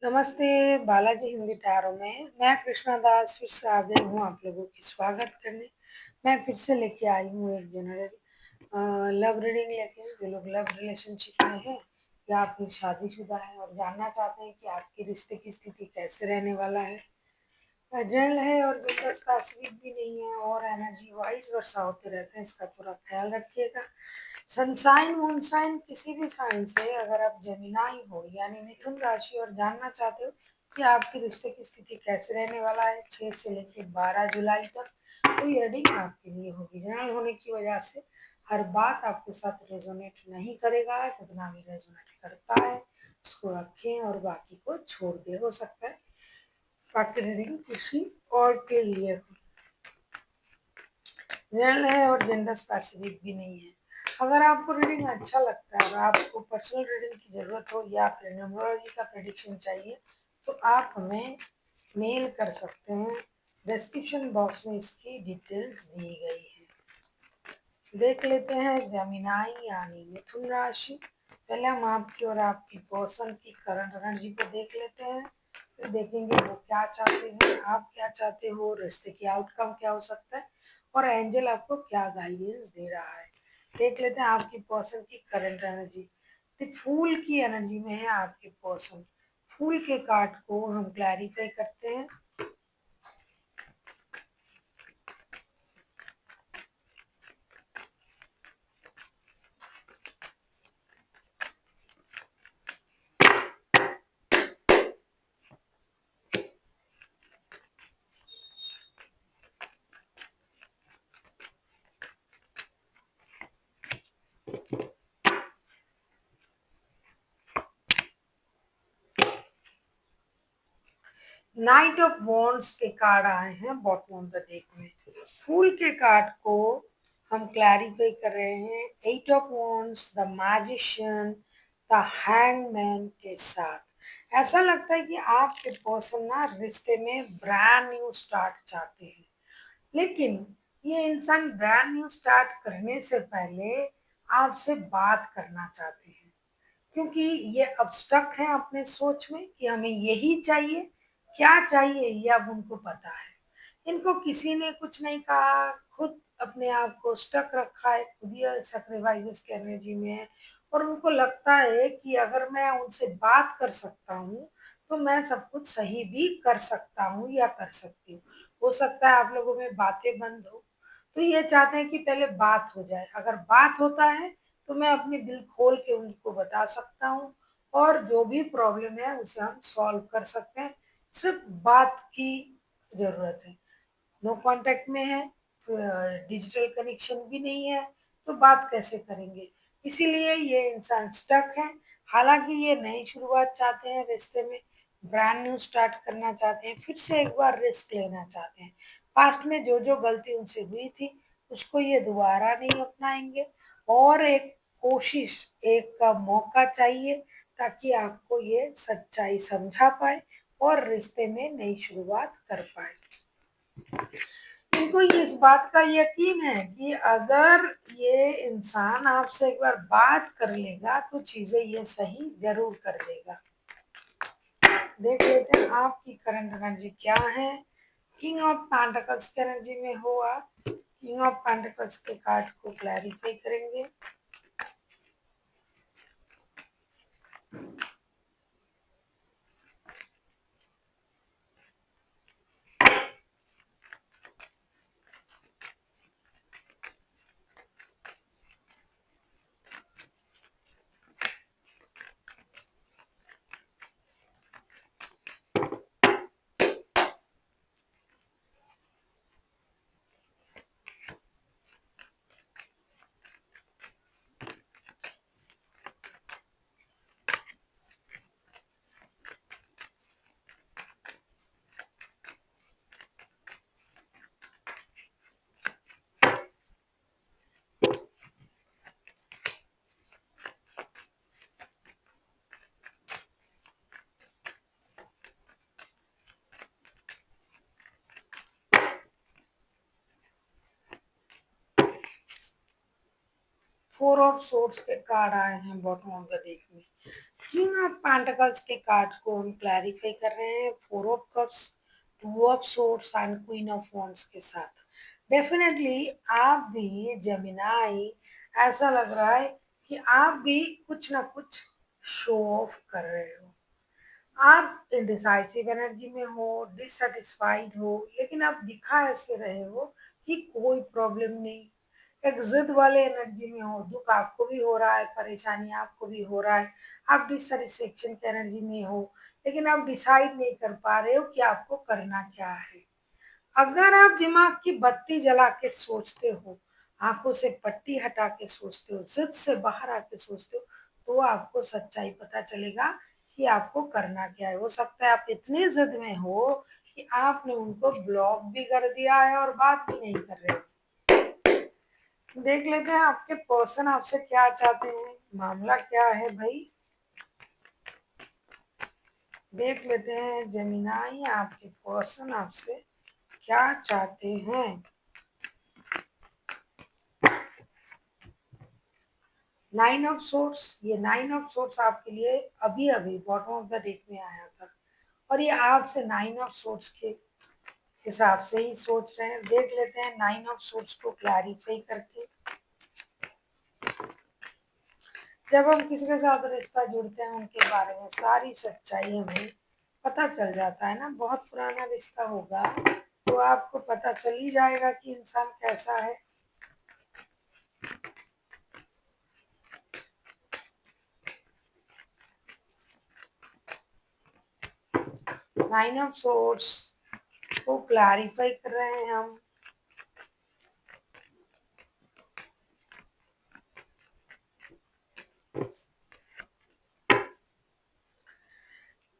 नमस्ते, बालाजी हिंदी टैरो में मैं कृष्णा दास फिर से आ गई हूँ आप लोगों की स्वागत करने। मैं फिर से लेके आई हूँ एक जनरल लव रीडिंग लेके। जो लोग लव रिलेशनशिप में हैं या फिर शादीशुदा हैं और जानना चाहते हैं कि आपके रिश्ते की स्थिति कैसे रहने वाला है। जनरल है और जेंडर स्पेसिफिक भी नहीं है और एनर्जी वाइज वर्षा होते रहते हैं, इसका थोड़ा ख्याल रखिएगा। सनसाइन मूनसाइन किसी भी साइन से अगर आप जेमिनाई हो यानी मिथुन राशि और जानना चाहते हो कि आपके रिश्ते की स्थिति कैसे रहने वाला है 6 से लेकर 12 जुलाई तक, तो ये रीडिंग आपके लिए होगी। जनरल होने की वजह से हर बात आपके साथ रेजोनेट नहीं करेगा, जितना भी रेजोनेट करता है उसको रखें और बाकी को छोड़ दे। हो सकता है बाकी रीडिंग किसी और के लिए हो। जनरल है और जेंडर स्पेसिफिक भी नहीं है। अगर आपको रीडिंग अच्छा लगता है और आपको पर्सनल रीडिंग की ज़रूरत हो या फिर न्यूमरोलॉजी का प्रेडिक्शन चाहिए तो आप हमें मेल कर सकते हैं। डिस्क्रिप्शन बॉक्स में इसकी डिटेल्स दी गई है। देख लेते हैं जमीनाई यानी मिथुन राशि। पहले हम आपकी और आपकी पर्सन की करंट एनर्जी को देख लेते हैं, फिर देखेंगे वो क्या चाहते हैं, आप क्या चाहते हो, रिश्ते की आउटकम क्या हो सकता है और एंजल आपको क्या गाइडेंस दे रहा है। देख लेते हैं आपकी पर्सन की करंट एनर्जी। तो फूल की एनर्जी में है आपके पर्सन। फूल के कार्ड को हम क्लैरिफाई करते हैं। नाइट ऑफ वॉन्ड्स के कार्ड आए हैं बॉटम ऑफ द डेक में। फूल के कार्ड को हम क्लैरिफाई कर रहे हैं eight of wands, the magician, the hangman के साथ। ऐसा लगता है कि आपके पर्सन ना रिश्ते में ब्रांड न्यू स्टार्ट चाहते हैं, लेकिन ये इंसान ब्रांड न्यू स्टार्ट करने से पहले आपसे बात करना चाहते हैं, क्योंकि ये अब स्टक है अपने सोच में कि हमें यही चाहिए। क्या चाहिए ये अब उनको पता है। इनको किसी ने कुछ नहीं कहा, खुद अपने आप को स्टक रखा है, खुद ये सैक्रिफाइसेस की एनर्जी में है और उनको लगता है कि अगर मैं उनसे बात कर सकता हूँ तो मैं सब कुछ सही भी कर सकता हूँ या कर सकती हूँ। हो सकता है आप लोगों में बातें बंद हो, तो ये चाहते हैं कि पहले बात हो जाए। अगर बात होता है तो मैं अपने दिल खोल के उनको बता सकता हूँ और जो भी प्रॉब्लम है उसे हम सॉल्व कर सकते हैं। सिर्फ बात की ज़रूरत है। नो कांटेक्ट में है, डिजिटल कनेक्शन भी नहीं है, तो बात कैसे करेंगे। इसीलिए ये इंसान स्टक है। हालांकि ये नई शुरुआत चाहते हैं रिश्ते में, ब्रांड न्यू स्टार्ट करना चाहते हैं, फिर से एक बार रिस्क लेना चाहते हैं। पास्ट में जो जो गलती उनसे हुई थी उसको ये दोबारा नहीं अपनाएंगे और एक कोशिश, एक का मौका चाहिए ताकि आपको ये सच्चाई समझा पाए और रिश्ते में नई शुरुआत कर पाए। इनको इस बात का यकीन है कि अगर ये इंसान आपसे एक बार बात कर लेगा तो चीजें ये सही जरूर कर देगा। देख लेते हैं आपकी करंट एनर्जी क्या है। किंग ऑफ पेंटिकल्स की एनर्जी में हो आप। किंग ऑफ पेंटिकल्स के कार्ड को क्लैरिफाई करेंगे। फोर ऑफ सोर्ड्स के कार्ड आए हैं बॉटम ऑफ द डेक में। किंग ऑफ पेंटिकल्स के कार्ड को हम क्लैरिफाई कर रहे हैं, four of cups, two of swords and queen of wands के साथ। डेफिनेटली आप भी जेमिनाई, ऐसा लग रहा है कि आप भी कुछ ना कुछ शो ऑफ कर रहे हो। आप इंडिसाइसिव एनर्जी में हो, डिससेटिस्फाइड हो, लेकिन आप दिखा ऐसे रहे हो कि कोई प्रॉब्लम नहीं। एक जिद वाले एनर्जी में हो, दुख आपको भी हो रहा है, परेशानी आपको भी हो रहा है, आप डिससेटिस्फेक्शन की एनर्जी में हो, लेकिन आप डिसाइड नहीं कर पा रहे हो कि आपको करना क्या है। अगर आप दिमाग की बत्ती जला के सोचते हो, आंखों से पट्टी हटा के सोचते हो, जिद से बाहर आके सोचते हो, तो आपको सच्चाई पता चलेगा कि आपको करना क्या है। हो सकता है आप इतने जिद में हो कि आपने उनको ब्लॉक भी कर दिया है और बात भी नहीं कर रहे हो। देख लेते हैं आपके पर्सन आपसे क्या चाहते हैं, मामला क्या है भाई। देख लेते हैं जेमिनाई, आपके पर्सन आपसे क्या चाहते हैं। नाइन ऑफ सोर्स, ये नाइन ऑफ सोर्स आपके लिए अभी अभी बॉटम ऑफ द डेक में आया था, और ये आपसे नाइन ऑफ सोर्स के हिसाब से ही सोच रहे हैं। देख लेते हैं नाइन ऑफ सोर्स को क्लैरिफाई करके। जब हम किसी के साथ रिश्ता जुड़ते हैं, उनके बारे में सारी सच्चाई हमें पता चल जाता है ना। बहुत पुराना रिश्ता होगा तो आपको पता चल ही जाएगा कि इंसान कैसा है। नाइन ऑफ सोर्स को क्लैरिफाई कर रहे हैं हम।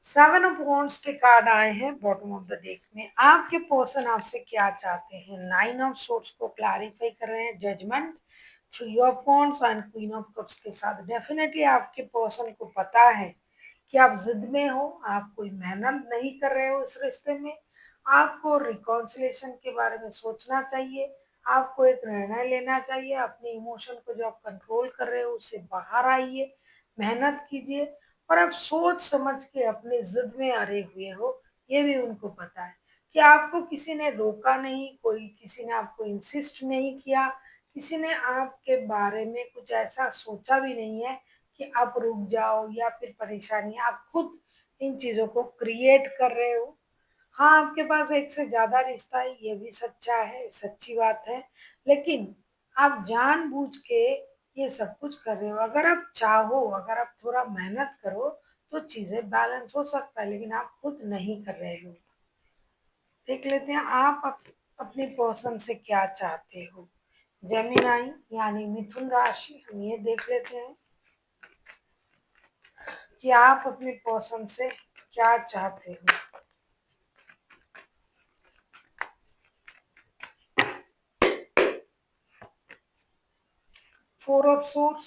सेवन ऑफ वॉन्ड्स के कार्ड आए हैं बॉटम ऑफ द डेक में। आपके पर्सन आपसे क्या चाहते हैं, नाइन ऑफ सोर्स को क्लैरिफाई कर रहे हैं, judgement, three of wands and queen of cups के साथ। डेफिनेटली आपके पर्सन को पता है कि आप जिद में हो, आप कोई मेहनत नहीं कर रहे हो इस रिश्ते में। आपको रिकॉन्सिलेशन के बारे में सोचना चाहिए, आपको एक निर्णय लेना चाहिए। अपने इमोशन को जो आप कंट्रोल कर रहे हो उससे बाहर आइए, मेहनत कीजिए, और आप सोच समझ के अपने जिद में अड़े हुए हो। ये भी उनको पता है कि आपको किसी ने रोका नहीं, कोई किसी ने आपको इंसिस्ट नहीं किया, किसी ने आपके बारे में कुछ ऐसा सोचा भी नहीं है कि आप रुक जाओ या फिर परेशानी, आप खुद इन चीजों को क्रिएट कर रहे हो। हाँ, आपके पास एक से ज्यादा रिश्ता है, ये भी सच्चा है, सच्ची बात है, लेकिन आप जानबूझ के ये सब कुछ कर रहे हो। अगर आप चाहो, अगर आप थोड़ा मेहनत करो तो चीजें बैलेंस हो सकता है, लेकिन आप खुद नहीं कर रहे हो। देख लेते हैं आप अपने पर्सन से क्या चाहते हो। जेमिनाई यानी मिथुन राशि, हम ये देख लेते हैं कि आप अपने पर्सन से क्या चाहते हो। Four of source,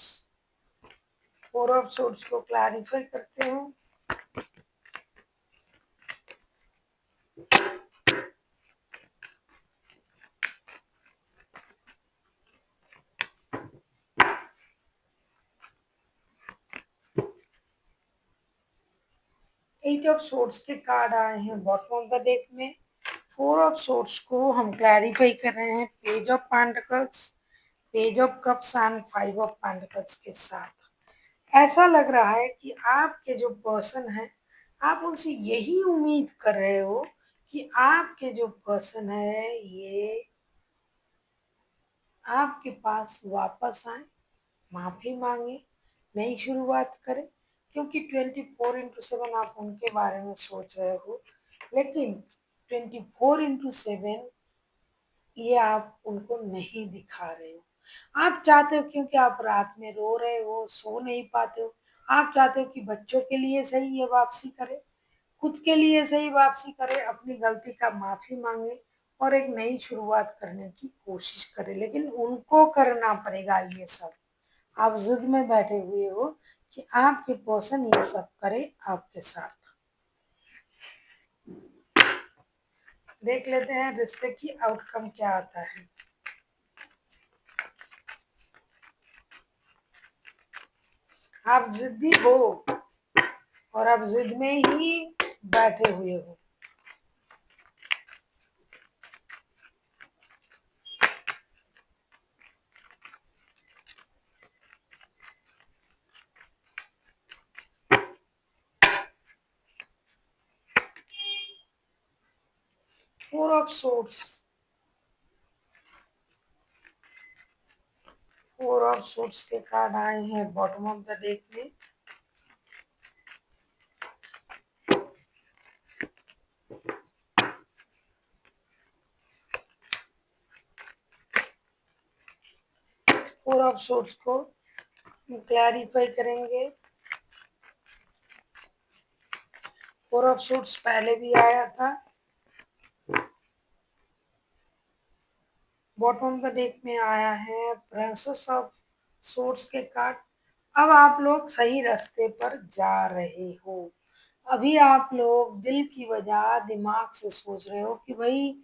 four of swords को क्लैरिफाई करते हैं। एट ऑफ सोर्स के कार्ड आए हैं बॉटम ऑफ द डेक में। फोर ऑफ सोर्स को हम क्लैरिफाई कर रहे हैं, page of pentacles, page of cups and five of pentacles के साथ। ऐसा लग रहा है कि आपके जो पर्सन है, आप उनसे यही उम्मीद कर रहे हो कि आपके जो पर्सन है ये आपके पास वापस आए, माफी मांगे, नई शुरुआत करें। क्योंकि 24/7 आप उनके बारे में सोच रहे हो, लेकिन 24/7 ये आप उनको नहीं दिखा रहे हो। आप चाहते हो, क्योंकि आप रात में रो रहे हो, सो नहीं पाते हो, आप चाहते हो कि बच्चों के लिए सही ये वापसी करे, खुद के लिए सही वापसी करे, अपनी गलती का माफी मांगे और एक नई शुरुआत करने की कोशिश करे। लेकिन उनको करना पड़ेगा ये सब। आप जिद में बैठे हुए हो कि आपके पर्सन ये सब करे आपके साथ। देख लेते हैं रिश्ते की आउटकम क्या आता है। आप जिद्दी हो, और आप जिद में ही बैठे हुए हो। Four of swords, four of swords के कार्ड आए हैं बॉटम ऑफ द डेक में। फोर ऑफ सोर्ड्स को क्लैरिफाई करेंगे। फोर ऑफ सोर्ड्स पहले भी आया था। बॉटम ऑफ द डेक में आया है प्रिंसेस ऑफ सोर्ड्स के कार्ड। अब आप लोग सही रास्ते पर जा रहे हो। अभी आप लोग दिल की वजह दिमाग से सोच रहे हो कि भाई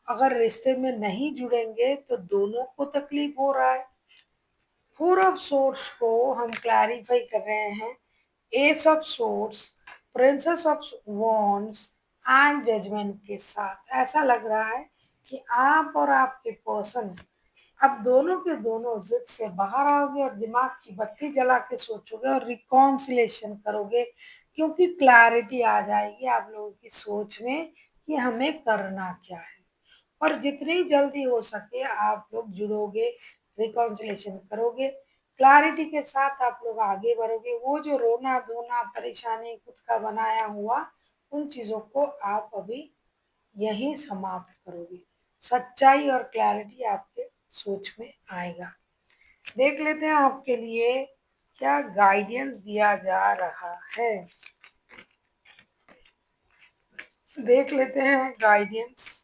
अगर रिश्ते में नहीं जुड़ेंगे तो दोनों को तकलीफ हो रहा है। फोर ऑफ सोर्स को हम क्लैरिफाई कर रहे हैं ace of swords, princess of wands and judgement के साथ। ऐसा लग रहा है कि आप और आपके पर्सन अब दोनों के दोनों जिद से बाहर आओगे और दिमाग की बत्ती जला के सोचोगे और रिकॉन्सिलेशन करोगे, क्योंकि क्लैरिटी आ जाएगी आप लोगों की सोच में कि हमें करना क्या है। और जितनी जल्दी हो सके आप लोग जुड़ोगे, रिकॉन्सिलेशन करोगे, क्लैरिटी के साथ आप लोग आगे बढ़ोगे। वो जो रोना धोना परेशानी खुद का बनाया हुआ उन चीज़ों को आप अभी यहीं समाप्त करोगे। सच्चाई और क्लैरिटी आपके सोच में आएगा। देख लेते हैं आपके लिए क्या गाइडेंस दिया जा रहा है। देख लेते हैं guidance.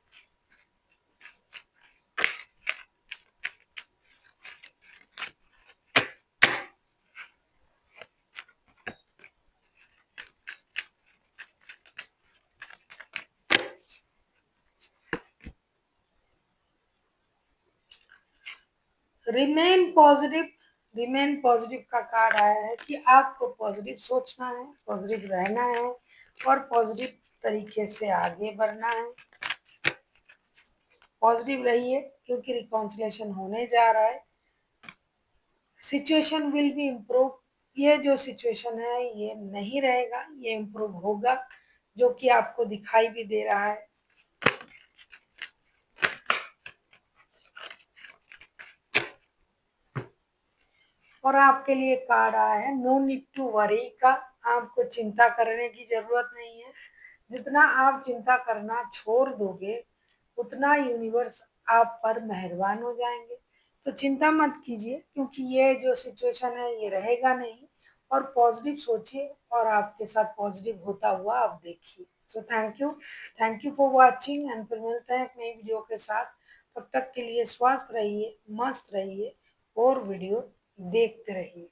Remain positive, remain positive का कार्ड आया है कि आपको पॉजिटिव सोचना है, पॉजिटिव रहना है और पॉजिटिव तरीके से आगे बढ़ना है। पॉजिटिव रहिए क्योंकि रिकॉन्सिलेशन होने जा रहा है। Situation will be improve. ये जो सिचुएशन है ये नहीं रहेगा, ये इम्प्रूव होगा, जो कि आपको दिखाई भी दे रहा है। और आपके लिए कार्ड आया है नो नीड टू वरी का। आपको चिंता करने की जरूरत नहीं है। जितना आप चिंता करना छोड़ दोगे उतना यूनिवर्स आप पर मेहरबान हो जाएंगे। तो चिंता मत कीजिए क्योंकि ये जो सिचुएशन है ये रहेगा नहीं। और पॉजिटिव सोचिए और आपके साथ पॉजिटिव होता हुआ आप देखिए। So thank you for watching and फिर मिलते हैं एक नई वीडियो के साथ। तब तक के लिए स्वस्थ रहिए, मस्त रहिए और वीडियो देखते रहिए।